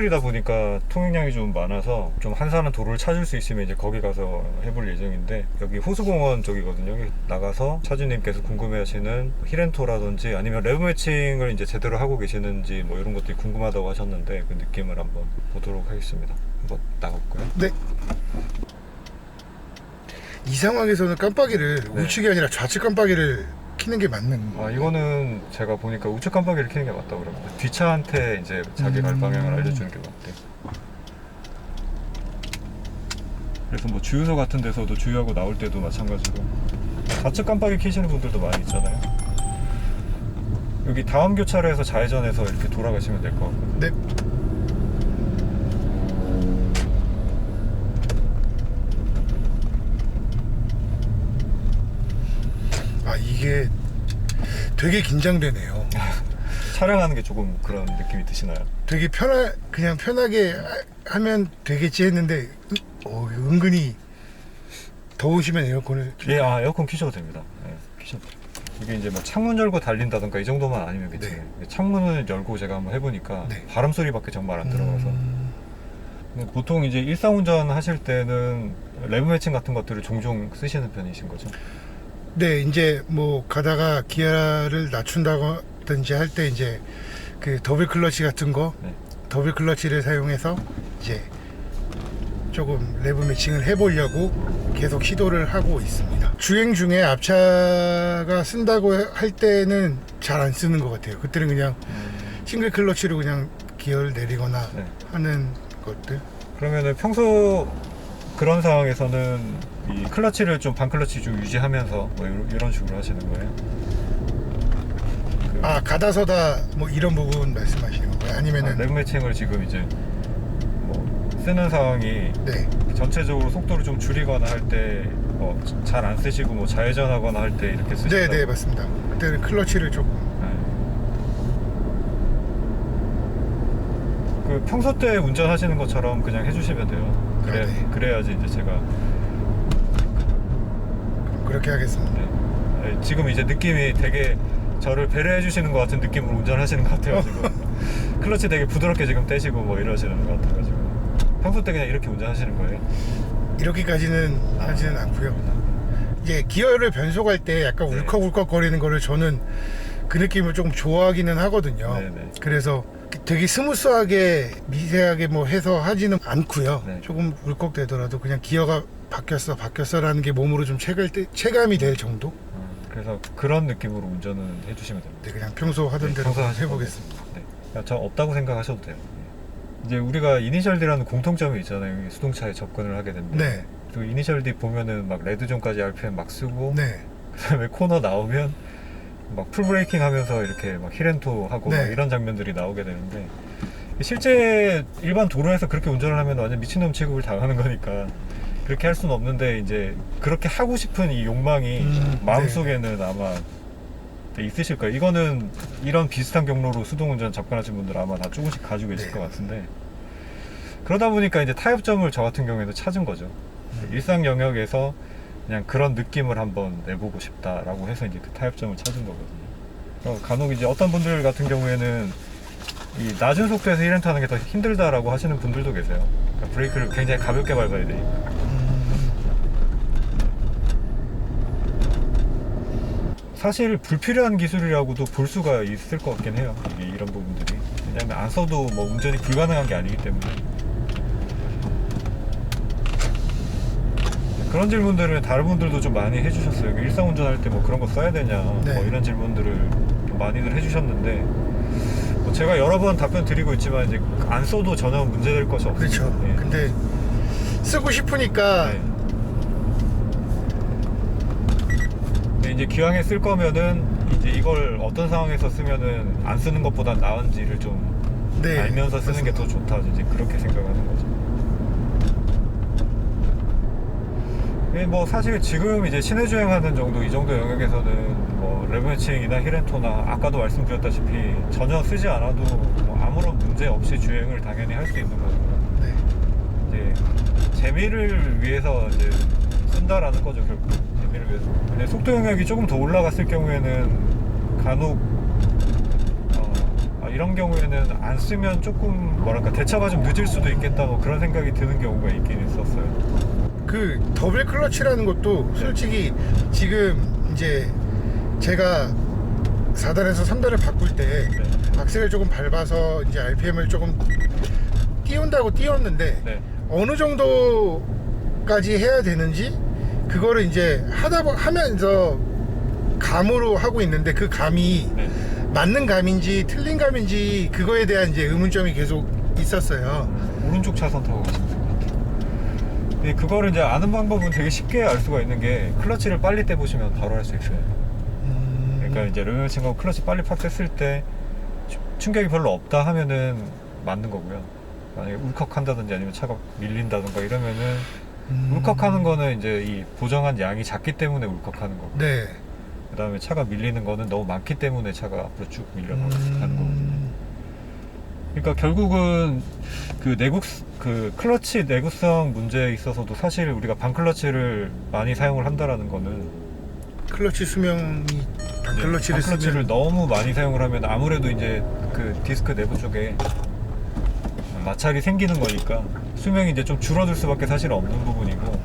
토요일이다 보니까 통행량이 좀 많아서 좀 한산한 도로를 찾을 수 있으면 이제 거기 가서 해볼 예정인데, 여기 호수공원 쪽이거든요. 여기 나가서 차주님께서 궁금해하시는 히렌토라든지 아니면 레브 매칭을 이제 제대로 하고 계시는지 뭐 이런 것들이 궁금하다고 하셨는데, 그 느낌을 한번 보도록 하겠습니다. 한번 나가볼까요? 네. 이 상황에서는 깜빡이를 네. 우측이 아니라 좌측 깜빡이를 켜는 게 맞는 거예요? 이거는 제가 보니까 우측 깜빡이를 켜는 게 맞다고 그럽니다. 뒷차한테 이제 자기 갈 방향을 알려주는 게 맞대. 그래서 뭐 주유소 같은 데서도 주유하고 나올 때도 마찬가지고 좌측 깜빡이 켜시는 분들도 많이 있잖아요. 여기 다음 교차로에서 좌회전해서 이렇게 돌아가시면 될 것 같거든요. 네. 이게 되게 긴장되네요. 촬영하는 게 조금 그런 느낌이 드시나요? 되게 그냥 편하게 하면 되겠지 했는데 은근히 더우시면 에어컨을 예, 에어컨 켜셔도 됩니다. 예, 켜셔도 돼요. 이게 이제 뭐 창문 열고 달린다던가 이 정도만 아니면 괜찮아요. 네. 창문을 열고 제가 한번 해보니까 네. 바람 소리밖에 정말 안 들어가서. 근데 보통 이제 일상운전 하실 때는 레브 매칭 같은 것들을 종종 쓰시는 편이신 거죠? 네, 이제 뭐 가다가 기아를 낮춘다든지 할 때 이제 그 더블 클러치 같은 거, 네. 더블 클러치를 사용해서 이제 조금 레브 매칭을 해보려고 계속 시도를 하고 있습니다. 주행 중에 앞차가 쓴다고 할 때는 잘 안 쓰는 것 같아요. 그때는 그냥 싱글 클러치로 그냥 기어를 내리거나 네. 하는 것들. 그러면은 평소 그런 상황에서는 이 클러치를 좀 반클러치 좀 유지하면서 뭐 이런 식으로 하시는 거예요? 가다서다 뭐 이런 부분 말씀하시는 거예요? 아니면은 레브 매칭을 지금 이제 뭐 쓰는 상황이 네. 전체적으로 속도를 좀 줄이거나 할 때 잘 안 쓰시고 뭐 좌회전하거나 할 때 이렇게 쓰시다. 네, 맞습니다. 그때는 클러치를 조금. 그 평소 때 운전하시는 것처럼 그냥 해주시면 돼요. 네. 그래야지 이제 제가 그렇게 하겠습니다. 네. 지금 이제 느낌이 되게 저를 배려해 주시는 것 같은 느낌으로 운전하시는 것 같아가지고 클러치 되게 부드럽게 지금 떼시고 뭐 이러시는 것 같아가지고. 평소 때 그냥 이렇게 운전하시는 거예요? 이렇게까지는 하지는 않고요. 이제 기어를 변속할 때 약간 네. 울컥울컥 거리는 거를 저는 그 느낌을 조금 좋아하기는 하거든요. 네네. 그래서 되게 스무스하게 미세하게 뭐 해서 하지는 않고요. 네. 조금 울컥되더라도 그냥 기어가 바뀌었어라는 게 몸으로 좀 체감이 될 정도? 그래서 그런 느낌으로 운전은 해주시면 됩니다. 네, 그냥 평소 하던 대로 평소 하실 해보겠습니다. 겁니다. 네. 그냥 저 없다고 생각하셔도 돼요. 이제 우리가 이니셜 D라는 공통점이 있잖아요. 수동차에 접근을 하게 되면. 네. 그 이니셜 D 보면은 막 레드존까지 RPM 막 쓰고, 네. 그다음에 코너 나오면 막 풀브레이킹 하면서 이렇게 막 힐앤토 하고 네. 막 이런 장면들이 나오게 되는데, 실제 일반 도로에서 그렇게 운전을 하면 완전 미친놈 취급을 당하는 거니까 그렇게 할 수는 없는데, 이제 그렇게 하고 싶은 이 욕망이 마음속에는 아마 있으실 거예요. 이거는 이런 비슷한 경로로 수동운전 접근하신 분들 아마 다 조금씩 가지고 계실 것 같은데, 그러다 보니까 이제 타협점을 저 같은 경우에도 찾은 거죠. 일상 영역에서 그냥 그런 느낌을 한번 내보고 싶다라고 해서 이제 그 타협점을 찾은 거거든요. 간혹 이제 어떤 분들 같은 경우에는 이 낮은 속도에서 힐앤토 하는 게 더 힘들다라고 하시는 분들도 계세요. 그러니까 브레이크를 굉장히 가볍게 밟아야 되니까. 사실 불필요한 기술이라고도 볼 수가 있을 것 같긴 해요. 이게 이런 부분들이. 왜냐면 안 써도 뭐 운전이 불가능한 게 아니기 때문에. 그런 질문들을 다른 분들도 좀 많이 해주셨어요. 일상 운전할 때 뭐 그런 거 써야 되냐, 네. 뭐 이런 질문들을 좀 많이들 해주셨는데, 뭐 제가 여러 번 답변 드리고 있지만 이제 안 써도 전혀 문제될 것이 없습니다. 그렇죠. 예. 근데 쓰고 싶으니까. 네. 근데 이제 기왕에 쓸 거면은 이제 이걸 어떤 상황에서 쓰면은 안 쓰는 것보다 나은지를 좀 네, 알면서 쓰는 게 더 좋다, 이제 그렇게 생각하는 거죠. 뭐 사실 지금 이제 시내 주행하는 정도, 이 정도 영역에서는 뭐 레브 매칭이나 힐앤토나 아까도 말씀드렸다시피 전혀 쓰지 않아도 뭐 아무런 문제 없이 주행을 당연히 할 수 있는 거고요. 네. 이제 재미를 위해서 이제 쓴다라는 거죠, 결국. 재미를 위해서. 근데 속도 영역이 조금 더 올라갔을 경우에는 간혹 이런 경우에는 안 쓰면 조금 뭐랄까 대처가 좀 늦을 수도 있겠다 뭐 그런 생각이 드는 경우가 있긴 있었어요. 그 더블 클러치라는 것도 솔직히 지금 이제 제가 4단에서 3단을 바꿀 때 네. 악셀을 조금 밟아서 이제 RPM을 조금 띄운다고 띄웠는데 네. 어느 정도까지 해야 되는지 그거를 이제 하면서 감으로 하고 있는데 그 감이 네. 맞는 감인지 틀린 감인지 그거에 대한 이제 의문점이 계속 있었어요. 오른쪽 차선 타고 가시면 될 것 같아요. 근데 그거를 이제 아는 방법은 되게 쉽게 알 수가 있는 게 클러치를 빨리 떼보시면 바로 알 수 있어요. 그러니까 이제 르메친하고 클러치 빨리 팍 뗐을 때 충격이 별로 없다 하면은 맞는 거고요. 만약에 울컥한다든지 아니면 차가 밀린다든가 이러면은 울컥하는 거는 이제 이 보정한 양이 작기 때문에 울컥하는 거고, 네. 그 다음에 차가 밀리는 거는 너무 많기 때문에 차가 앞으로 쭉 밀려가는 거거든요. 그러니까 결국은 그 클러치 내구성 문제에 있어서도 사실 우리가 반클러치를 많이 사용을 한다라는 거는 클러치 수명이 반클러치를 반클러치를 쓰면 너무 많이 사용을 하면 아무래도 이제 그 디스크 내부 쪽에 마찰이 생기는 거니까 수명이 이제 좀 줄어들 수밖에 사실 없는 부분이고,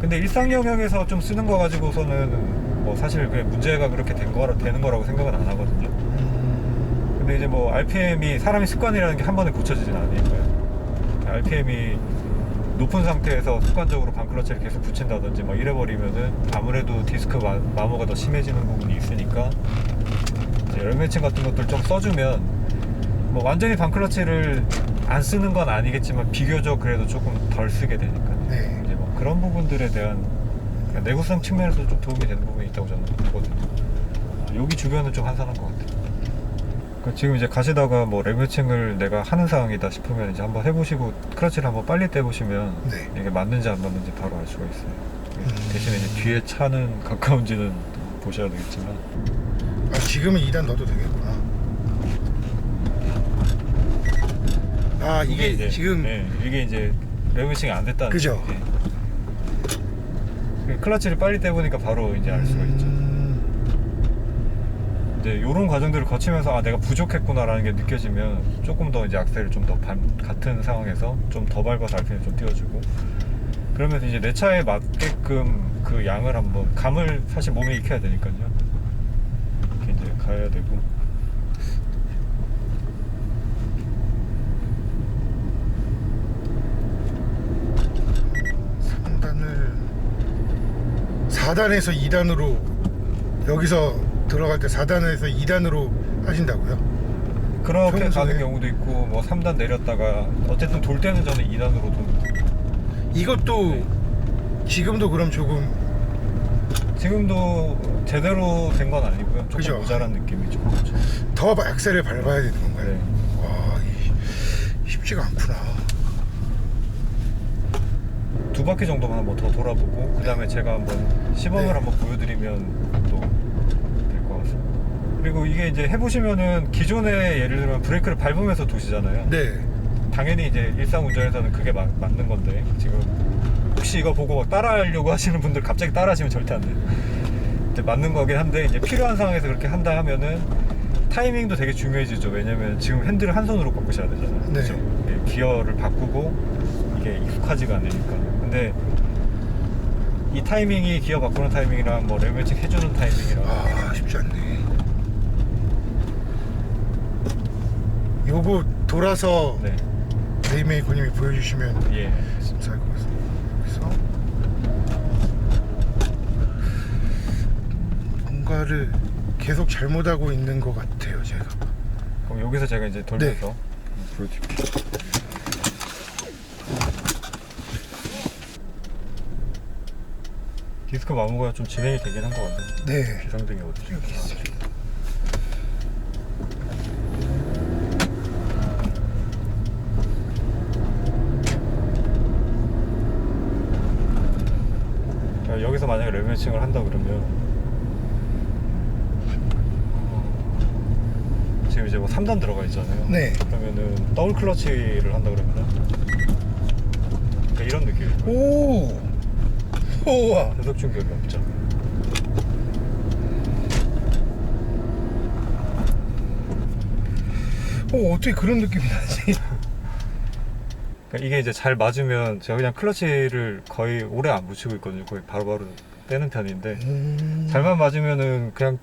근데 일상 영역에서 좀 쓰는 거 가지고서는 뭐 사실 그게 문제가 그렇게 되는 거라고 생각은 안 하거든요. 근데 이제 뭐 RPM이 사람이 습관이라는 게 한 번에 고쳐지진 않으니까요. RPM이 높은 상태에서 습관적으로 반클러치를 계속 붙인다든지 뭐 이래버리면은 아무래도 디스크 마모가 더 심해지는 부분이 있으니까 이제 열매층 같은 것들 좀 써주면 뭐 완전히 반클러치를 안 쓰는 건 아니겠지만 비교적 그래도 조금 덜 쓰게 되니까 네. 이제 뭐 그런 부분들에 대한 내구성 측면에서 좀 도움이 되는 부분이 있다고 저는 보거든요. 여기 주변은 좀 한산한 것 같아요. 그러니까 지금 이제 가시다가 뭐 레벨층을 내가 하는 상황이다 싶으면 이제 한번 해보시고 클러치를 한번 빨리 떼보시면 네. 이게 맞는지 안 맞는지 바로 알 수가 있어요. 대신에 이제 뒤에 차는 가까운지는 보셔야 되겠지만, 아, 지금은 2단 넣어도 되겠구나. 아, 이게 이제, 지금 네, 이게 이제 레벨층이 안 됐다는 그죠? 얘기. 클러치를 빨리 떼보니까 바로 이제 알 수가 있죠. 이제 이런 과정들을 거치면서 아 내가 부족했구나라는 게 느껴지면 조금 더 이제 악셀을 좀 더 같은 상황에서 좀 더 밟아서 RPM을 좀 띄워주고, 그러면서 이제 내 차에 맞게끔 그 양을 한번 감을 사실 몸에 익혀야 되니까요. 이렇게 이제 가야 되고. 상단을 4단에서 2단으로 여기서 들어갈 때 4단에서 2단으로 하신다고요? 그렇게 평소에? 가는 경우도 있고 뭐 3단 내렸다가 어쨌든 돌 때는 저는 2단으로 돕니다. 이것도 네. 지금도 그럼 조금 지금도 제대로 된 건 아니고요. 조금 그죠? 모자란 느낌이 좀 그렇죠. 더 악셀을 밟아야 되는 건가요? 네. 와, 쉽지가 않구나. 두 바퀴 정도만 한번 더 돌아보고 그 다음에 제가 한번 시범을 네. 한번 보여드리면 또 될 것 같습니다. 그리고 이게 이제 해보시면은 기존에 예를 들면 브레이크를 밟으면서 도시잖아요. 네. 당연히 이제 일상 운전에서는 그게 맞는 건데, 지금 혹시 이거 보고 막 따라하려고 하시는 분들 갑자기 따라하시면 절대 안 돼요. 이제 맞는 거긴 한데 이제 필요한 상황에서 그렇게 한다 하면은 타이밍도 되게 중요해지죠. 왜냐면 지금 핸들을 한 손으로 바꾸셔야 되잖아요. 네. 그죠? 이게 기어를 바꾸고 이게 익숙하지가 않으니까. 근데 이 타이밍이 기어 바꾸는 타이밍이랑 뭐 레벨칭 해주는 타이밍이랑 아, 쉽지 않네. 요거 돌아서 네. 레이메이커님이 보여주시면 예. 진짜 알 것 같습니다. 그래서 뭔가를 계속 잘못하고 있는 것 같아요, 제가. 그럼 여기서 제가 이제 돌면서 네. 보여드릴게요. 디스크 마모가 좀 진행이 되긴 한 것 같아요. 네. 비상등이 어디죠? 여기 있어요. 여기서 만약에 레벨칭을 한다 그러면 지금 이제 뭐 3단 들어가 있잖아요. 네. 그러면은 더블 클러치를 한다 그러면은 그러니까 이런 느낌일 거예요. 오! 우와! 계속 충격이 없죠. 어떻게 그런 느낌이 나지? 그러니까 이게 이제 잘 맞으면 제가 그냥 클러치를 거의 오래 안 붙이고 있거든요. 거의 바로바로 떼는 편인데 잘만 맞으면은 그냥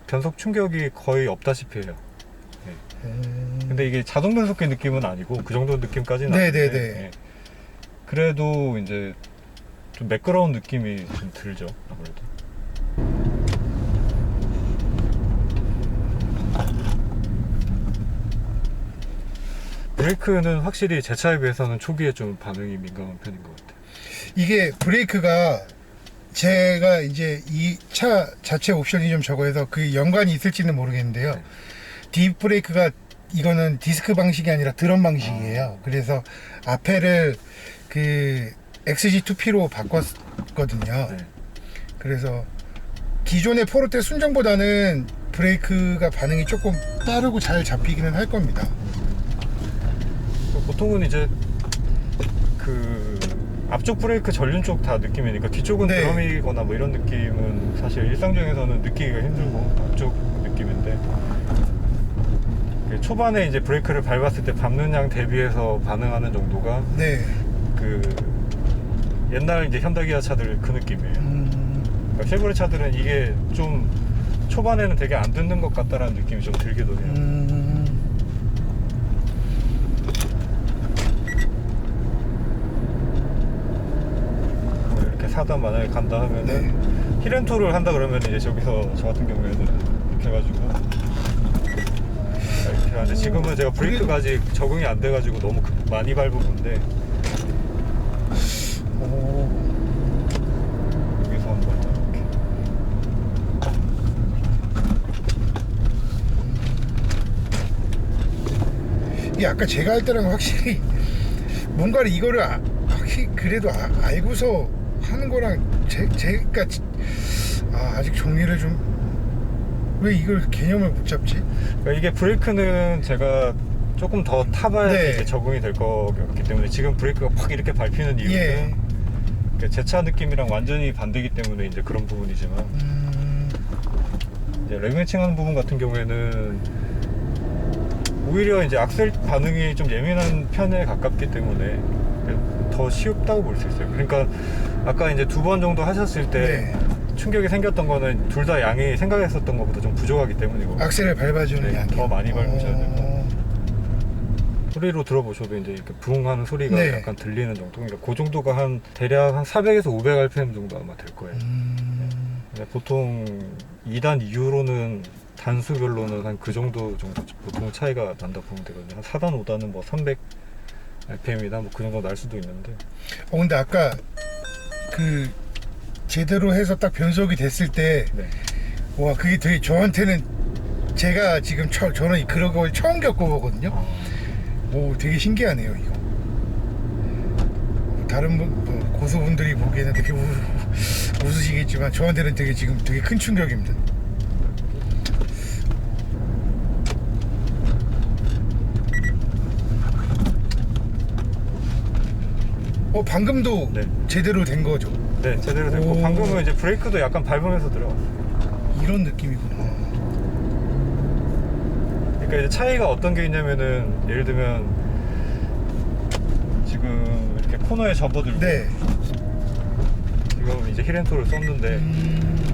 변속 충격이 거의 없다시피 해요. 근데 이게 자동 변속기 느낌은 아니고 그 정도 느낌까지는 아닌데 예. 그래도 이제 좀 매끄러운 느낌이 좀 들죠, 아무래도. 브레이크는 확실히 제 차에 비해서는 초기에 좀 반응이 민감한 편인 것 같아요. 이게 브레이크가 제가 이제 이 차 자체 옵션이 좀 적어서 그 연관이 있을지는 모르겠는데요. 네. 딥 브레이크가 이거는 디스크 방식이 아니라 드럼 방식이에요. 그래서 앞에를 그 XG2P로 바꿨거든요. 네. 그래서 기존의 포르테 순정보다는 브레이크가 반응이 조금 빠르고 잘 잡히기는 할 겁니다. 보통은 이제 그 앞쪽 브레이크 전륜 쪽 다 느낌이니까 뒤쪽은 네. 드럼이거나 뭐 이런 느낌은 사실 일상 중에서는 느끼기가 힘들고 앞쪽 느낌인데 초반에 이제 브레이크를 밟았을 때 밟는 양 대비해서 반응하는 정도가 네. 그 옛날 이제 현대기아 차들 그 느낌이에요. 그러니까 쉐보레 차들은 이게 좀 초반에는 되게 안 듣는 것 같다라는 느낌이 좀 들기도 해요. 이렇게 4단 만약에 간다 하면은 네. 히렌토를 한다 그러면 이제 저기서 저 같은 경우에는 이렇게 해가지고 이렇게 하는데 지금은 제가 브레이크가 아직 적응이 안 돼가지고 너무 많이 밟은 건데 여기서 한번 이렇게 이게 아까 제가 할 때랑 확실히 뭔가를 이거를 확실히 그래도 알고서 하는 거랑 제가 아직 정리를 좀 왜 이걸 개념을 못 잡지? 그러니까 이게 브레이크는 제가 조금 더 타봐야 네. 이제 적응이 될 거기 때문에 지금 브레이크가 확 이렇게 밟히는 이유는 예. 제 차 느낌이랑 완전히 반대기 때문에 이제 그런 부분이지만 이제 레그매칭하는 부분 같은 경우에는 오히려 이제 악셀 반응이 좀 예민한 편에 가깝기 때문에 더 쉽다고 볼 수 있어요. 그러니까 아까 이제 2번 정도 하셨을 때 네. 충격이 생겼던 거는 둘 다 양이 생각했었던 것보다 좀 부족하기 때문이고 악셀을 밟아주는 네, 양이 더 많이 밟으셔야 되고 소리로 들어보셔도 이제 이렇게 부웅 하는 소리가 네. 약간 들리는 정도. 그러니까 그 정도가 한 대략 한 400에서 500rpm 정도 아마 될 거예요. 네, 보통 2단 이후로는 단수별로는 한 그 정도 보통 차이가 난다 보면 되거든요. 한 4단, 5단은 뭐 300rpm이나 뭐 그 정도 날 수도 있는데. 근데 아까 그 제대로 해서 딱 변속이 됐을 때 네. 와 그게 되게 저한테는 제가 지금 저는 그런 걸 처음 겪어보거든요. 오 되게 신기하네요 이거. 다른 고수분들이 보기에는 되게 웃으시겠지만 저한테는 되게 지금 되게 큰 충격입니다. 방금도 네. 제대로 된 거죠. 네, 제대로 됐고 오. 방금은 이제 브레이크도 약간 밟으면서 들어갔어요. 이런 느낌이구나. 그러니까 이제 차이가 어떤 게 있냐면은 예를 들면 지금 이렇게 코너에 접어들고 네. 지금 이제 히렌토를 썼는데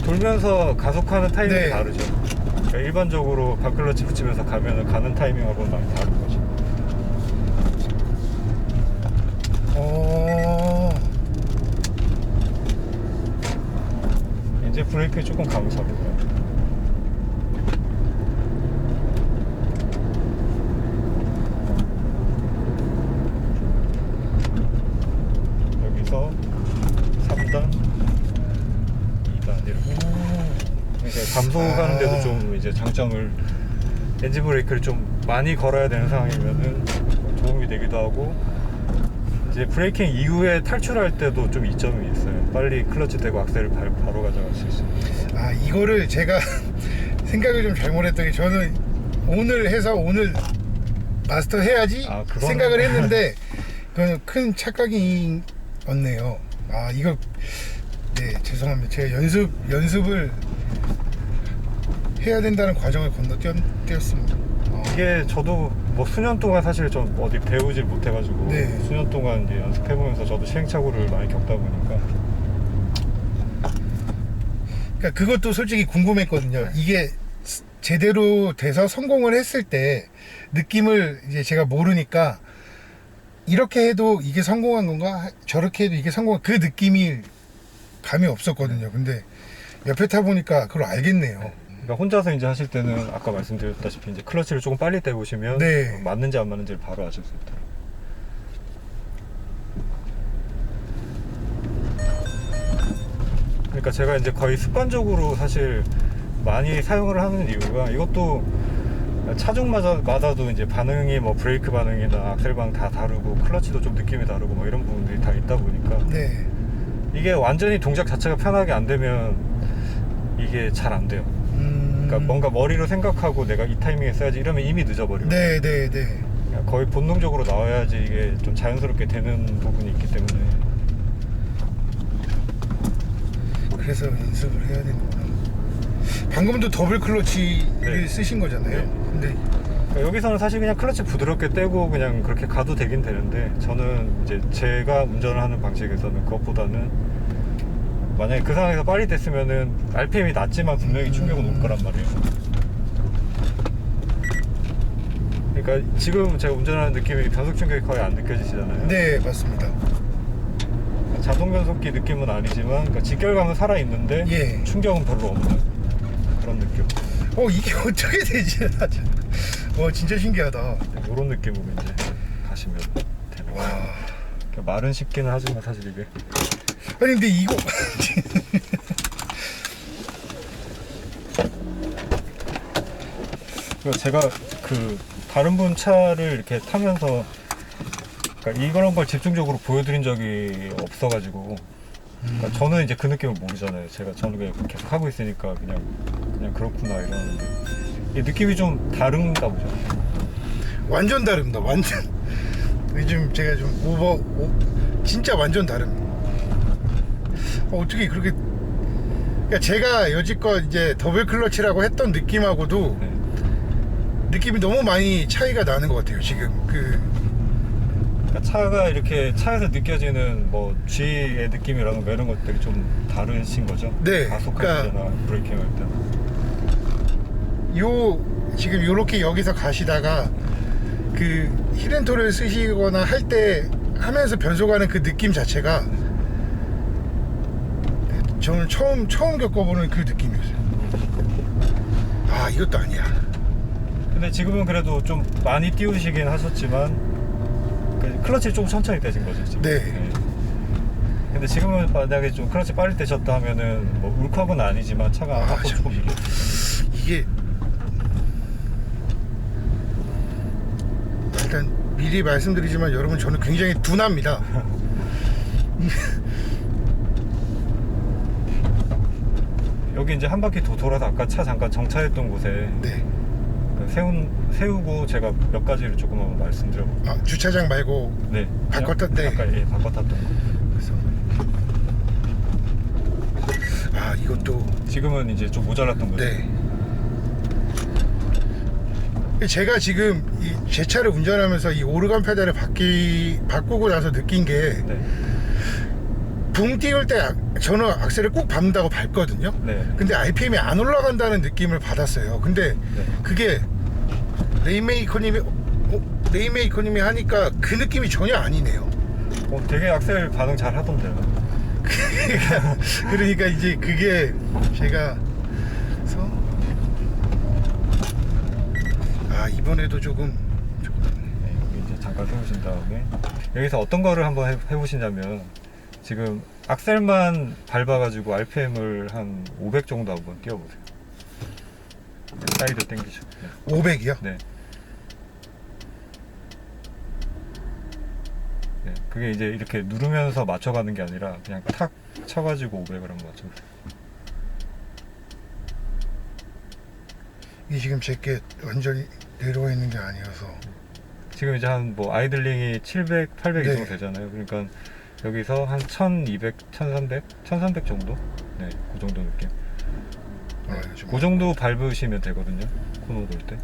돌면서 가속하는 타이밍이 네. 다르죠. 그러니까 일반적으로 바클러치 붙이면서 가면은 가는 타이밍하고는 많이 다른 거죠. 이제 브레이크 조금 감이 잡고요. 여기서 3단, 2단 이렇게. 그러니까 감속하는 데도 좀 이제 장점을 엔진 브레이크를 좀 많이 걸어야 되는 상황이면은 도움이 되기도 하고 이제 브레이킹 이후에 탈출할 때도 좀 이점이 있어요. 빨리 클러치 떼고 악셀을 바로 가져갈 수 있어요. 이거를 제가 생각을 좀 잘못했던 게 저는 오늘 해서 오늘 마스터 해야지 생각을 했는데 그건 큰 착각이었네요. 이거 네 죄송합니다. 제가 연습을 해야 된다는 과정을 건너뛰었습니다. 이게 저도 뭐 수년 동안 사실 좀 어디 배우질 못해가지고 네. 수년 동안 이제 연습해보면서 저도 시행착오를 많이 겪다 보니까 그러니까 그것도 솔직히 궁금했거든요. 이게 제대로 돼서 성공을 했을 때 느낌을 이제 제가 모르니까 이렇게 해도 이게 성공한 건가? 저렇게 해도 이게 성공한 그 느낌이 감이 없었거든요. 근데 옆에 타보니까 그걸 알겠네요. 그러니까 혼자서 이제 하실 때는 아까 말씀드렸다시피 이제 클러치를 조금 빨리 떼보시면 네. 맞는지 안 맞는지를 바로 아실 수 있다. 그러니까 제가 이제 거의 습관적으로 사실 많이 사용을 하는 이유가 이것도 차종마다도 이제 반응이 뭐 브레이크 반응이나 악셀 반응 다 다르고 클러치도 좀 느낌이 다르고 뭐 이런 부분들이 다 있다 보니까 네. 이게 완전히 동작 자체가 편하게 안 되면 이게 잘 안 돼요. 그러니까 뭔가 머리로 생각하고 내가 이 타이밍에 써야지 이러면 이미 늦어버리고 네, 네, 네. 그냥 거의 본능적으로 나와야지 이게 좀 자연스럽게 되는 부분이 있기 때문에 그래서 연습을 해야 되는구나. 방금도 더블 클러치를 네. 쓰신 거잖아요. 네. 근데 그러니까 여기서는 사실 그냥 클러치 부드럽게 떼고 그냥 그렇게 가도 되긴 되는데 저는 이제 제가 운전을 하는 방식에서는 그것보다는 만약에 그 상황에서 빨리 뗐으면은 RPM이 낮지만 분명히 충격은 올 거란 말이에요. 그러니까 지금 제가 운전하는 느낌이 변속 충격이 거의 안 느껴지시잖아요. 네, 맞습니다. 자동 변속기 느낌은 아니지만 그러니까 직결감은 살아 있는데 예. 충격은 별로 없는 그런 느낌. 이게 어떻게 되지? 진짜 신기하다. 이런 느낌으로 이제 가시면 되는 거예요. 와. 그러니까 말은 쉽기는 하지만 사실 이게 아니 근데 이거 제가 그 다른 분 차를 이렇게 타면서 그러니까 이런 걸 집중적으로 보여드린 적이 없어가지고 그러니까 저는 이제 그 느낌을 모르잖아요. 저는 그냥 계속 하고 있으니까 그냥 그렇구나 이러는데 이 느낌이 좀 다른가 보죠. 완전 다릅니다. 완전 요즘 제가 좀 진짜 완전 다릅니다. 어떻게 그렇게 그러니까 제가 여지껏 이제 더블 클러치라고 했던 느낌하고도 네. 느낌이 너무 많이 차이가 나는 것 같아요. 지금 그러니까 차가 이렇게 차에서 느껴지는 뭐 G의 느낌이라든가 이런 것들이 좀 다르신 거죠? 네, 가속할 때나 브레이킹 할 때나 지금 요렇게 여기서 가시다가 그 히렌토를 쓰시거나 할 때 하면서 변속하는 그 느낌 자체가 저는 처음 겪어보는 그 느낌이었어요. 아, 이것도 아니야. 근데 지금은 그래도 좀 많이 띄우시긴 하셨지만 클러치를 좀 천천히 떼신 거죠 지금. 네. 근데 지금은 만약에 좀 클러치 빨리 떼셨다 하면은 뭐 울컥은 아니지만 차가 앞으로 조금 이게 일단 미리 말씀드리지만 여러분 저는 굉장히 둔합니다. 여기 이제 한 바퀴 더 돌아서 아까 차 잠깐 정차했던 곳에 네. 세우고 제가 몇 가지를 조금 한번 말씀드려볼게요. 주차장 말고 네. 바꿔 탔- 네. 아까 바꿔 탔던 거. 그래서 이것도 지금은 이제 좀 모자랐던 거죠. 네. 제가 지금 제 차를 운전하면서 이 오르간 페달을 바꾸고 나서 느낀 게 네. 붕 띄울 때 저는 악셀을 꼭 밟는다고 밟거든요. 네. 근데 RPM이 안 올라간다는 느낌을 받았어요. 근데 네. 그게 레인메이커님이 하니까 그 느낌이 전혀 아니네요. 되게 악셀 반응 잘 하던데요. 그러니까 이제 그게 제가 이번에도 조금 네, 여기 이제 잠깐 세우신 다음에 여기서 어떤 거를 한번 해보시냐면 지금 악셀만 밟아가지고 RPM을 한 500 정도 한번 띄워보세요. 사이드 당기시고. 네. 500이요? 네. 네. 그게 이제 이렇게 누르면서 맞춰가는 게 아니라 그냥 탁 쳐가지고 500을 한번 맞춰보세요. 이게 지금 제게 완전히 내려와 있는 게 아니어서 지금 이제 한 뭐 아이들링이 700, 800 이 네. 정도 되잖아요. 그러니까 여기서 한 1200, 1300, 1300 정도? 네, 그 정도 느낌. 요즘. 그 정도 밟으시면 되거든요. 코너 돌 때.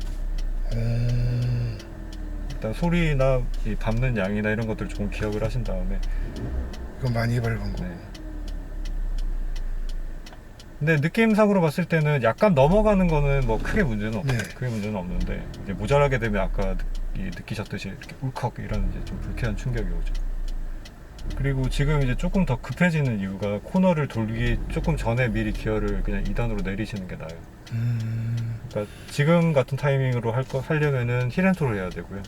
일단 소리나 이 밟는 양이나 이런 것들 조금 기억을 하신 다음에. 이건 많이 밟은 거. 네. 근데 느낌상으로 봤을 때는 약간 넘어가는 거는 뭐 크게 문제는 없어요. 네. 크게 문제는 없는데 이제 모자라게 되면 아까 느끼셨듯이 이렇게 울컥 이런 이제 좀 불쾌한 충격이 오죠. 그리고 지금 이제 조금 더 급해지는 이유가 코너를 돌기 조금 전에 미리 기어를 그냥 2단으로 내리시는 게 나아요. 그러니까 지금 같은 타이밍으로 하려면은 힐앤토를 해야 되고요.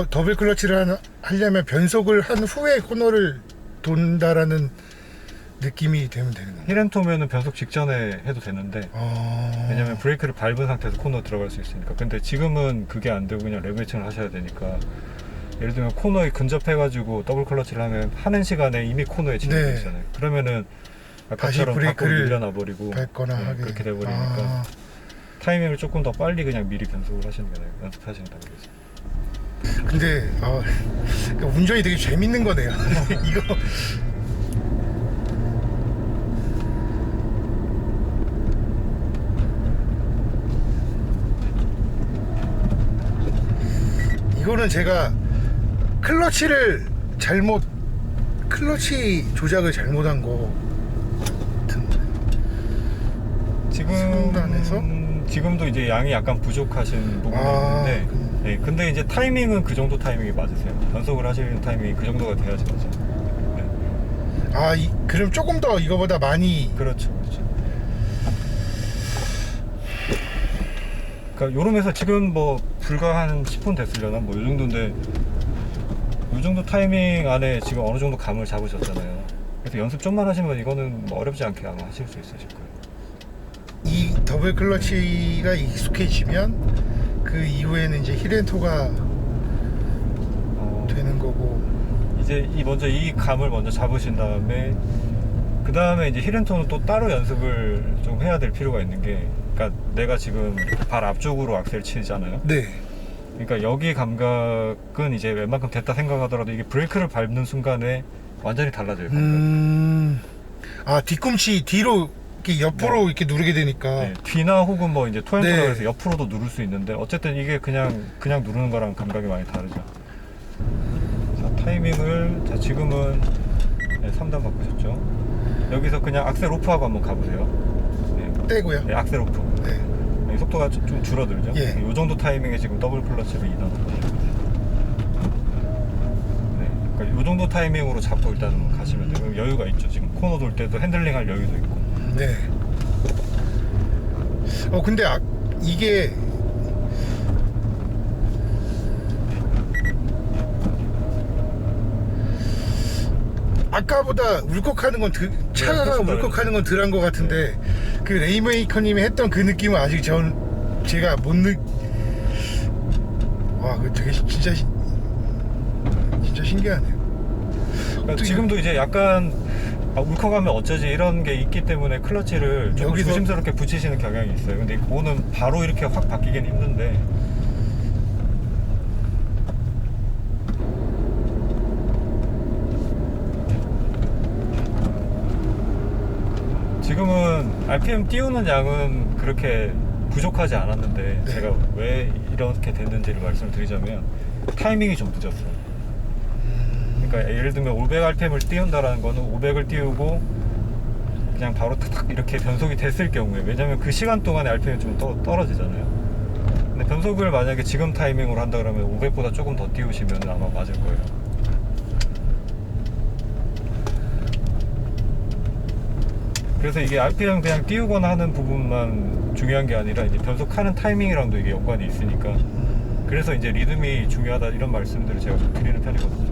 더블 클러치를 하려면 변속을 한 후에 코너를 돈다라는 느낌이 되면 되는 건가요? 힐앤토면은 변속 직전에 해도 되는데 왜냐면 브레이크를 밟은 상태에서 코너 들어갈 수 있으니까. 근데 지금은 그게 안 되고 그냥 레브 매칭을 하셔야 되니까, 예를 들면 코너에 근접해가지고 더블 클러치를 하는 시간에 이미 코너에 진입돼 네. 있잖아요. 그러면은 다시 아까처럼 밖으로 브레이크를 밀려나 버리고 밟거나 하게 그렇게 돼버리니까 타이밍을 조금 더 빨리 그냥 미리 변속을 하시는 게 나아요. 연습하시는 단계에서. 근데 그러니까 운전이 되게 재밌는 거네요. 이거 이거는 제가 클러치 조작을 잘못한 거 같은데. 상단에서? 지금도 이제 양이 약간 부족하신 부분이 있는데, 네, 근데 이제 타이밍은 그 정도 타이밍이 맞으세요. 변속을 하시는 타이밍이 그 정도가 돼야지 맞아요. 네. 그럼 조금 더 이거보다 많이. 그렇죠. 그러니까 요름에서 지금 뭐 불과 한 10분 됐으려나 뭐 요 정도인데, 요 정도 타이밍 안에 지금 어느 정도 감을 잡으셨잖아요. 그래서 연습 좀만 하시면 이거는 뭐 어렵지 않게 아마 하실 수 있으실 거예요. 이 더블 클러치가 익숙해지면 그 이후에는 이제 힐앤토가 되는 거고. 이제 먼저 이 감을 먼저 잡으신 다음에 그 다음에 이제 힐앤토는 또 따로 연습을 좀 해야 될 필요가 있는 게, 그러니까 내가 지금 발 앞쪽으로 악셀 치잖아요. 네. 그러니까 여기 감각은 이제 웬만큼 됐다 생각하더라도 이게 브레이크를 밟는 순간에 완전히 달라져요. 뒤꿈치 뒤로 이렇게 옆으로 이렇게 누르게 되니까. 네, 뒤나 혹은 뭐 이제 토렌토라 네. 해서 옆으로도 누를 수 있는데, 어쨌든 이게 그냥 누르는 거랑 감각이 많이 다르죠. 자, 타이밍을 지금은 3단 바꾸셨죠. 여기서 그냥 악셀 오프하고 한번 가보세요. 네, 떼고요. 네, 악셀 오프. 네. 네, 속도가 좀 줄어들죠. 예. 이 정도 타이밍에 지금 더블 클러치를 2단으로 네, 그러니까 이 정도 타이밍으로 잡고 일단 가시면 돼요. 여유가 있죠. 지금 코너 돌 때도 핸들링 할 여유도 있고. 네. 근데 이게 아까보다 울컥하는 건 차가 훨씬 더 울컥하는 건 덜한 것 같은데, 그 레이메이커님이 했던 그 느낌은 아직 제가 못 그거 되게 진짜 신기하네요. 그러니까 지금도 이제 약간 울컥하면 어쩌지 이런 게 있기 때문에 클러치를 조금 여기서- 조심스럽게 붙이시는 경향이 있어요. 근데 그거는 바로 이렇게 확 바뀌긴 힘든데, 지금은 RPM 띄우는 양은 그렇게 부족하지 않았는데, 네. 제가 왜 이렇게 됐는지를 말씀을 드리자면 타이밍이 좀 늦었어요. 그러니까 예를 들면 500rpm을 띄운다라는 거는 500을 띄우고 그냥 바로 탁탁 이렇게 변속이 됐을 경우에, 왜냐면 그 시간 동안에 RPM이 좀 떨어지잖아요. 근데 변속을 만약에 지금 타이밍으로 한다 그러면 500보다 조금 더 띄우시면 아마 맞을 거예요. 그래서 이게 RPM 그냥 띄우거나 하는 부분만 중요한 게 아니라 이제 변속하는 타이밍이랑도 이게 연관이 있으니까, 그래서 이제 리듬이 중요하다 이런 말씀들을 제가 좀 드리는 편이거든요.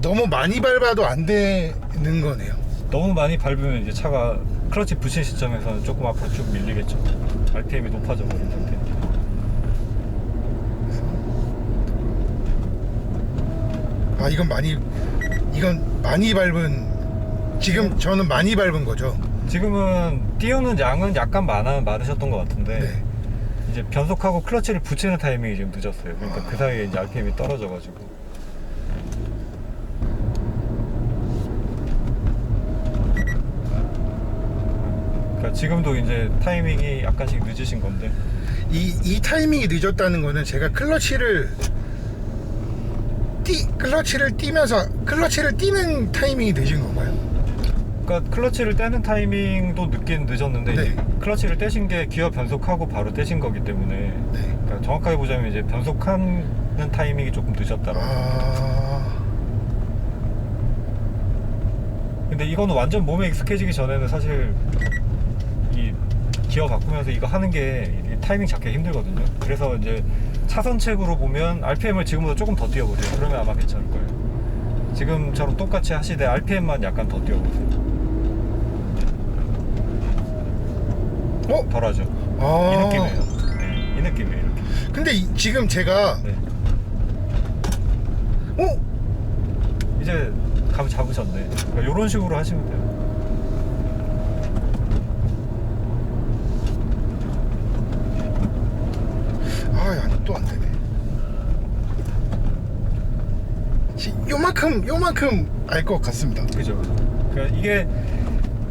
너무 많이 밟아도 안 되는 거네요. 너무 많이 밟으면 이제 차가 클러치 붙인 시점에서는 조금 앞으로 쭉 밀리겠죠. RPM이 높아져 버린 상태니까. 이건 많이 밟은, 지금 저는 많이 밟은 거죠. 지금은 띄우는 양은 약간 많으셨던 것 같은데 네. 이제 변속하고 클러치를 붙이는 타이밍이 지금 늦었어요. 그러니까 그 사이에 이제 RPM이 떨어져가지고. 그러니까 지금도 이제 타이밍이 약간씩 늦으신 건데. 이 타이밍이 늦었다는 거는 제가 클러치를 띄면서 클러치를 띄는 타이밍이 늦은 건가요? 그러니까 클러치를 떼는 타이밍도 늦었는데 네. 이제 클러치를 떼신 게 기어 변속하고 바로 떼신 거기 때문에 네. 그러니까 정확하게 보자면 이제 변속하는 타이밍이 조금 늦었다라고. 근데 이거는 완전 몸에 익숙해지기 전에는 사실 이 기어 바꾸면서 이거 하는 게 타이밍 잡기 힘들거든요. 그래서 이제 차선책으로 보면 RPM을 지금보다 조금 더 띄워보세요. 그러면 아마 괜찮을 거예요. 지금처럼 똑같이 하시되 RPM만 약간 더 띄워보세요. 덜하죠. 이 느낌이에요. 네, 이 느낌이에요. 이렇게. 근데 지금 제가 네. 이제 감 잡으셨네. 그러니까 이런 식으로 하시면 돼요. 또 안 되네. 요만큼 알 것 같습니다. 그죠. 그러니까 이게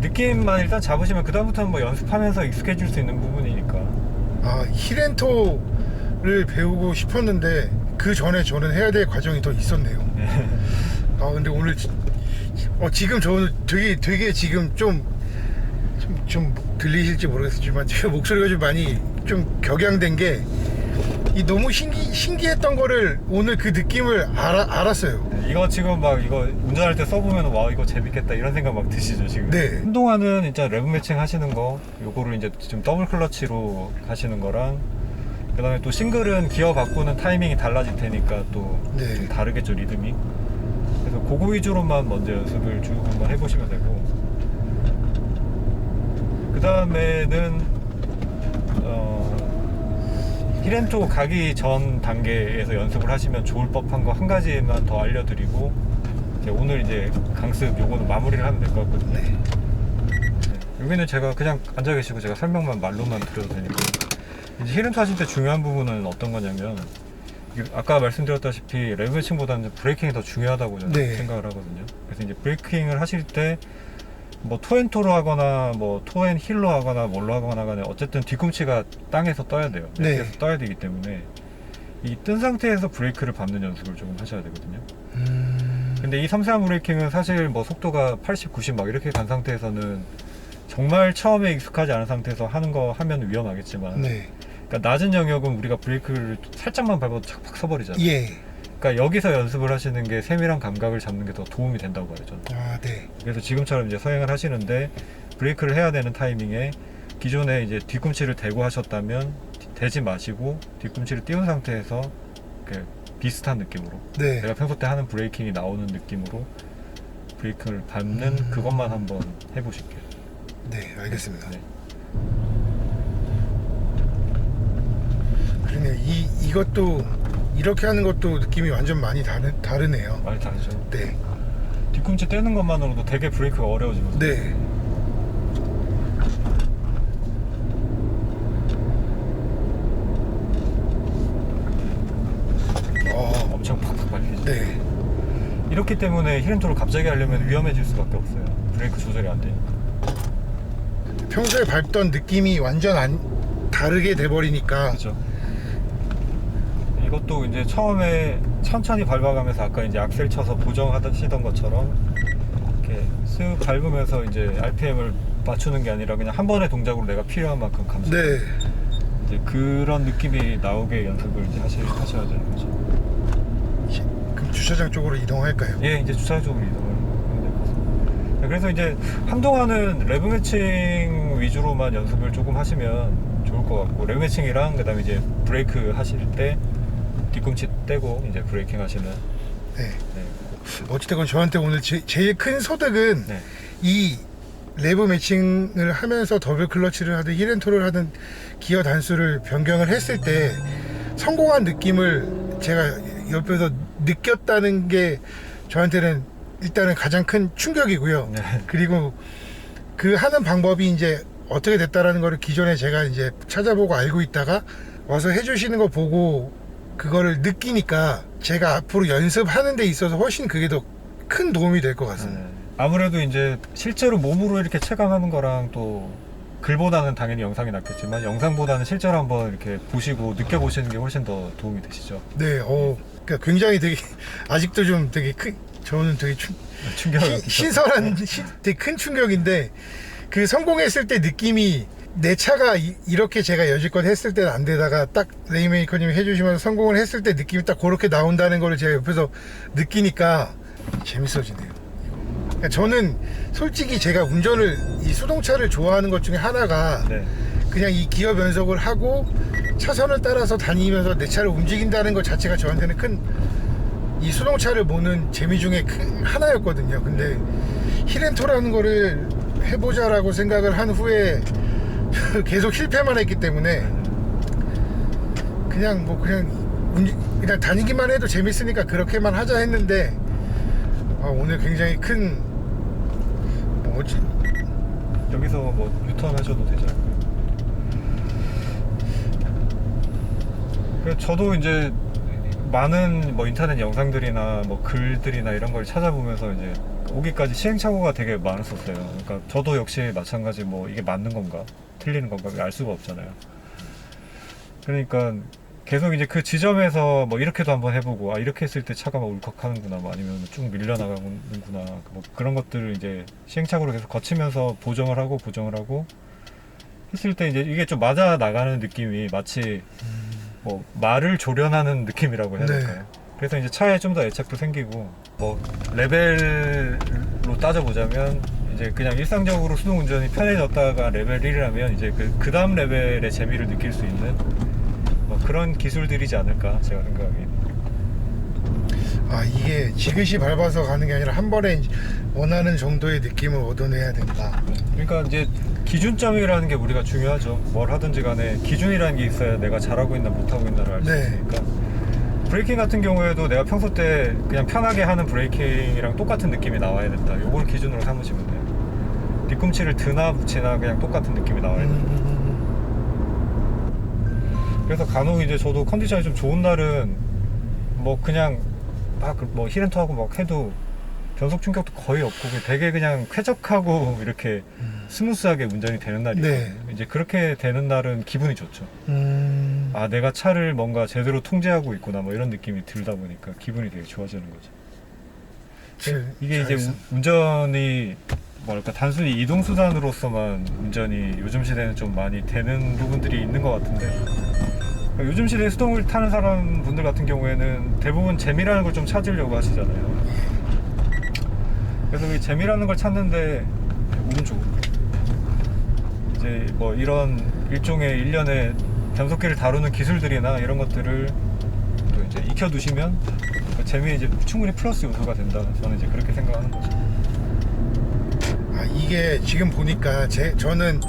느낌만 일단 잡으시면 그 다음부터는 뭐 연습하면서 익숙해질 수 있는 부분이니까. 힐앤토를 배우고 싶었는데 그 전에 저는 해야 될 과정이 더 있었네요. 네. 근데 오늘 지금 저는 되게 지금 좀 들리실지 모르겠지만 제 목소리가 좀 많이 좀 격양된 게 너무 신기했던 거를 오늘 그 느낌을 알았어요. 이거 지금 막 이거 운전할 때 써보면 와 이거 재밌겠다 이런 생각 막 드시죠 지금. 네. 한동안은 진짜 레브 매칭 하시는 거 요거를 이제 지금 더블 클러치로 하시는 거랑 그 다음에 또 싱글은 기어 바꾸는 타이밍이 달라질 테니까 또 좀 다르겠죠 리듬이. 그래서 그거 위주로만 먼저 연습을 쭉 한번 해보시면 되고 그 다음에는 힐앤토 가기 전 단계에서 연습을 하시면 좋을 법한 거 한 가지만 더 알려드리고 오늘 이제 강습 요거는 마무리를 하면 될 것 같거든요. 네. 여기는 제가 그냥 앉아 계시고 제가 설명만 말로만 드려도 되니까. 이제 힐앤토 하실 때 중요한 부분은 어떤 거냐면 아까 말씀드렸다시피 레브 매칭보다는 브레이킹이 더 중요하다고 저는 생각을 하거든요. 그래서 이제 브레이킹을 하실 때 뭐 토앤토로 하거나 뭐 토앤 힐로 하거나 뭘로 하거나 간에 어쨌든 뒤꿈치가 땅에서 떠야 돼요. 땅에서 떠야 되기 때문에 이 뜬 상태에서 브레이크를 밟는 연습을 조금 하셔야 되거든요. 근데 이 섬세한 브레이킹은 사실 뭐 속도가 80, 90 막 이렇게 간 상태에서는 정말 처음에 익숙하지 않은 상태에서 하면 위험하겠지만 그러니까 낮은 영역은 우리가 브레이크를 살짝만 밟아도 착팍 서버리잖아요. 그러니까 여기서 연습을 하시는 게 세밀한 감각을 잡는 게 더 도움이 된다고 봐요 저는. 그래서 지금처럼 이제 서행을 하시는데 브레이크를 해야 되는 타이밍에 기존에 이제 뒤꿈치를 대고 하셨다면 대지 마시고 뒤꿈치를 띄운 상태에서 비슷한 느낌으로 내가 평소 때 하는 브레이킹이 나오는 느낌으로 브레이크를 밟는 그것만 한번 해보실게요. 네, 알겠습니다. 네. 그러네요. 이것도 이렇게 하는 것도 느낌이 완전 많이 다르네요. 많이 다르죠. 네. 뒤꿈치 떼는 것만으로도 되게 브레이크가 어려워지거든요. 네. 엄청 팍팍 밟히죠. 네. 이렇기 때문에 힐앤토를 갑자기 하려면 위험해질 수밖에 없어요. 브레이크 조절이 안 되니까. 평소에 밟던 느낌이 완전 다르게 돼버리니까. 그렇죠. 이것도 이제 처음에 천천히 밟아가면서 아까 이제 악셀 쳐서 보정하시던 것처럼 이렇게 쓱 밟으면서 이제 RPM을 맞추는 게 아니라 그냥 한 번의 동작으로 내가 필요한 만큼 감소. 네. 이제 그런 느낌이 나오게 연습을 이제 하셔야 되는 거죠. 그럼 주차장 쪽으로 이동할까요? 예, 이제 주차장 쪽으로 이동하면 될 것 같습니다. 그래서 이제 한동안은 레브 매칭 위주로만 연습을 조금 하시면 좋을 것 같고 레브 매칭이랑 그다음에 이제 브레이크 하실 때 뒤꿈치 떼고 이제 브레이킹 하시는. 네. 어찌됐건 저한테 오늘 제일 큰 소득은 이 레브 매칭을 하면서 더블 클러치를 하든 힐앤토를 하든 기어 단수를 변경을 했을 때 성공한 느낌을 제가 옆에서 느꼈다는 게 저한테는 일단은 가장 큰 충격이고요. 그리고 그 하는 방법이 이제 어떻게 됐다라는 거를 기존에 제가 이제 찾아보고 알고 있다가 와서 해주시는 거 보고 그거를 느끼니까 제가 앞으로 연습하는 데 있어서 훨씬 그게 더 큰 도움이 될 것 같습니다. 아무래도 이제 실제로 몸으로 이렇게 체감하는 거랑 또 글보다는 당연히 영상이 낫겠지만 영상보다는 실제로 한번 이렇게 보시고 느껴보시는 게 훨씬 더 도움이 되시죠. 네, 그러니까 굉장히 되게 아직도 좀 되게 저는 되게 충격을 신선한 되게 큰 충격인데 그 성공했을 때 느낌이 내 차가 이렇게 제가 여지껏 했을 때는 안 되다가 딱 레인메이커님이 해주시면서 성공을 했을 때 느낌이 딱 그렇게 나온다는 거를 제가 옆에서 느끼니까 재밌어지네요. 그러니까 저는 솔직히 제가 운전을 이 수동차를 좋아하는 것 중에 하나가 네. 그냥 이 기어 변속을 하고 차선을 따라서 다니면서 내 차를 움직인다는 것 자체가 저한테는 큰 이 수동차를 보는 재미 중에 큰 하나였거든요. 근데 히렌토라는 거를 해보자라고 생각을 한 후에 계속 실패만 했기 때문에 그냥 그냥 다니기만 해도 재밌으니까 그렇게만 하자 했는데 오늘 굉장히 큰 뭐지? 여기서 뭐 유턴 하셔도 되죠. 그래서 저도 이제 많은 뭐 인터넷 영상들이나 뭐 글들이나 이런 걸 찾아보면서 이제 오기까지 시행착오가 되게 많았었어요. 그러니까 저도 역시 마찬가지 뭐 이게 맞는 건가 틀리는 건가 알 수가 없잖아요. 그러니까 계속 이제 그 지점에서 뭐 이렇게도 한번 해보고 이렇게 했을 때 차가 막 울컥하는구나 뭐 아니면 쭉 밀려나가는구나 뭐 그런 것들을 이제 시행착오로 계속 거치면서 보정을 하고 했을 때 이제 이게 좀 맞아 나가는 느낌이 마치 뭐 말을 조련하는 느낌이라고 해야 될까요? 네. 그래서 이제 차에 좀 더 애착도 생기고 뭐 레벨로 따져보자면 이제 그냥 일상적으로 수동 운전이 편해졌다가 레벨 1이라면 이제 그 다음 레벨의 재미를 느낄 수 있는 뭐 그런 기술들이지 않을까 제가 생각하기에는. 이게 지그시 밟아서 가는 게 아니라 한 번에 원하는 정도의 느낌을 얻어내야 된다. 그러니까 이제 기준점이라는 게 우리가 중요하죠. 뭘 하든지 간에 기준이라는 게 있어야 내가 잘하고 있나 못하고 있나를 알 수 네. 있으니까. 브레이킹 같은 경우에도 내가 평소 때 그냥 편하게 하는 브레이킹이랑 똑같은 느낌이 나와야 된다. 요걸 기준으로 삼으시면 돼요. 뒤꿈치를 드나 붙이나 그냥 똑같은 느낌이 나와야 된다. 그래서 간혹 이제 저도 컨디션이 좀 좋은 날은 뭐 그냥 막 뭐 히렌토하고 막 해도 변속 충격도 거의 없고 되게 그냥 쾌적하고 이렇게 스무스하게 운전이 되는 날이 있거든요. 네. 이제 그렇게 되는 날은 기분이 좋죠. 내가 차를 뭔가 제대로 통제하고 있구나 뭐 이런 느낌이 들다 보니까 기분이 되게 좋아지는 거죠. 이게 이제 운전이 뭐랄까 단순히 이동수단으로서만 운전이 요즘 시대는 좀 많이 되는 부분들이 있는 것 같은데 요즘 시대에 수동을 타는 사람분들 같은 경우에는 대부분 재미라는 걸 좀 찾으려고 하시잖아요. 그래서 이 재미라는 걸 찾는데 오른쪽으로 이제 뭐 이런 일종의 일련의 변속기를 다루는 기술들이나 이런 것들을 또 이제 익혀두시면 그 재미에 이제 충분히 플러스 요소가 된다. 저는 이제 그렇게 생각하는 거죠. 이게 지금 보니까 저는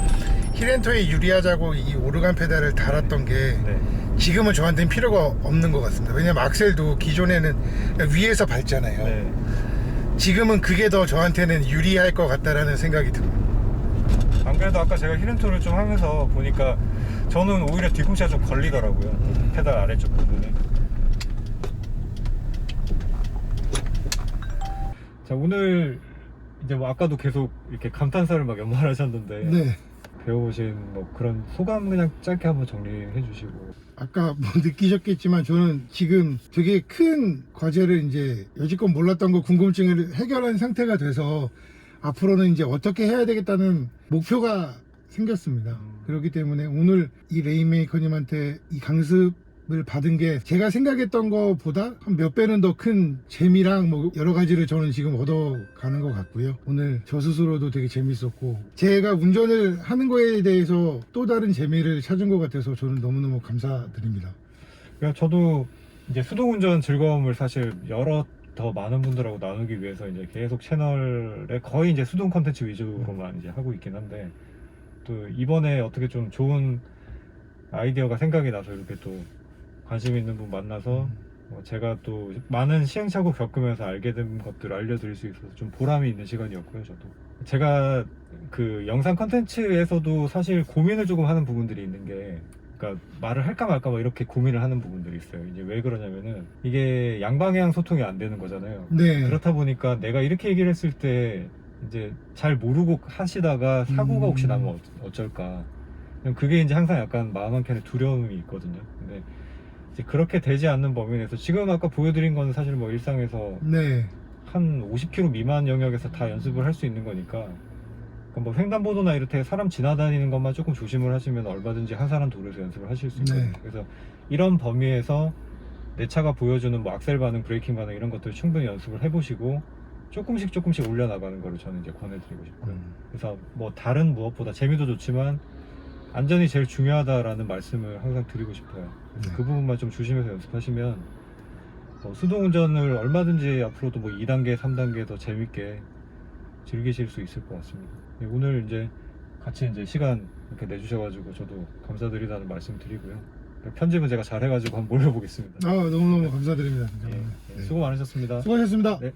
히렌토에 유리하자고 이 오르간 페달을 달았던 게 네. 지금은 저한테는 필요가 없는 것 같습니다. 왜냐면 악셀도 기존에는 위에서 밟잖아요. 네. 지금은 그게 더 저한테는 유리할 것 같다라는 생각이 듭니다. 안 그래도 아까 제가 히렌토를 좀 하면서 보니까 저는 오히려 뒤꿈치가 좀 걸리더라고요. 페달 아래쪽 부분에. 자, 오늘 이제 뭐 아까도 계속 이렇게 감탄사를 막 연말하셨는데 네. 배워보신 뭐 그런 소감 그냥 짧게 한번 정리해 주시고. 아까 뭐 느끼셨겠지만 저는 지금 되게 큰 과제를 이제 여지껏 몰랐던 거 궁금증을 해결한 상태가 돼서 앞으로는 이제 어떻게 해야 되겠다는 목표가 생겼습니다. 그렇기 때문에 오늘 이 레인메이커님한테 이 강습을 받은 게 제가 생각했던 것보다 한 몇 배는 더 큰 재미랑 뭐 여러 가지를 저는 지금 얻어가는 것 같고요. 오늘 저 스스로도 되게 재밌었고 제가 운전을 하는 거에 대해서 또 다른 재미를 찾은 것 같아서 저는 너무너무 감사드립니다. 그러니까 저도 이제 수동운전 즐거움을 사실 더 많은 분들하고 나누기 위해서 이제 계속 채널에 거의 이제 수동 컨텐츠 위주로만 이제 하고 있긴 한데 또 이번에 어떻게 좀 좋은 아이디어가 생각이 나서 이렇게 또 관심 있는 분 만나서 제가 또 많은 시행착오 겪으면서 알게 된 것들을 알려드릴 수 있어서 좀 보람이 있는 시간이었고요. 저도 제가 그 영상 컨텐츠에서도 사실 고민을 조금 하는 부분들이 있는 게, 그러니까 말을 할까 말까 막 이렇게 고민을 하는 부분들이 있어요. 이제 왜 그러냐면은 이게 양방향 소통이 안 되는 거잖아요. 네. 그렇다 보니까 내가 이렇게 얘기를 했을 때 이제 잘 모르고 하시다가 사고가 혹시 나면 어쩔까. 그게 이제 항상 약간 마음 한켠에 두려움이 있거든요. 근데 이제 그렇게 되지 않는 범위 내에서 지금 아까 보여드린 건 사실 뭐 일상에서 네. 한 50km 미만 영역에서 다 연습을 할 수 있는 거니까, 그러니까 뭐 횡단보도나 이렇게 사람 지나다니는 것만 조금 조심을 하시면 얼마든지 한산한 도로에서 연습을 하실 수 있거든요. 네. 그래서 이런 범위에서 내 차가 보여주는 뭐 악셀 반응, 브레이킹 반응 이런 것들 충분히 연습을 해보시고 조금씩 올려나가는 거를 저는 이제 권해드리고 싶고요. 그래서 뭐 다른 무엇보다 재미도 좋지만 안전이 제일 중요하다라는 말씀을 항상 드리고 싶어요. 그래서 네. 그 부분만 좀 조심해서 연습하시면 수동운전을 얼마든지 앞으로도 뭐 2단계, 3단계 더 재밌게 즐기실 수 있을 것 같습니다. 오늘 이제 같이 이제 시간 이렇게 내주셔가지고 저도 감사드리다는 말씀 드리고요. 편집은 제가 잘해가지고 한번 올려보겠습니다. 너무너무 감사드립니다. 진짜. 네, 수고 많으셨습니다. 수고하셨습니다. 네.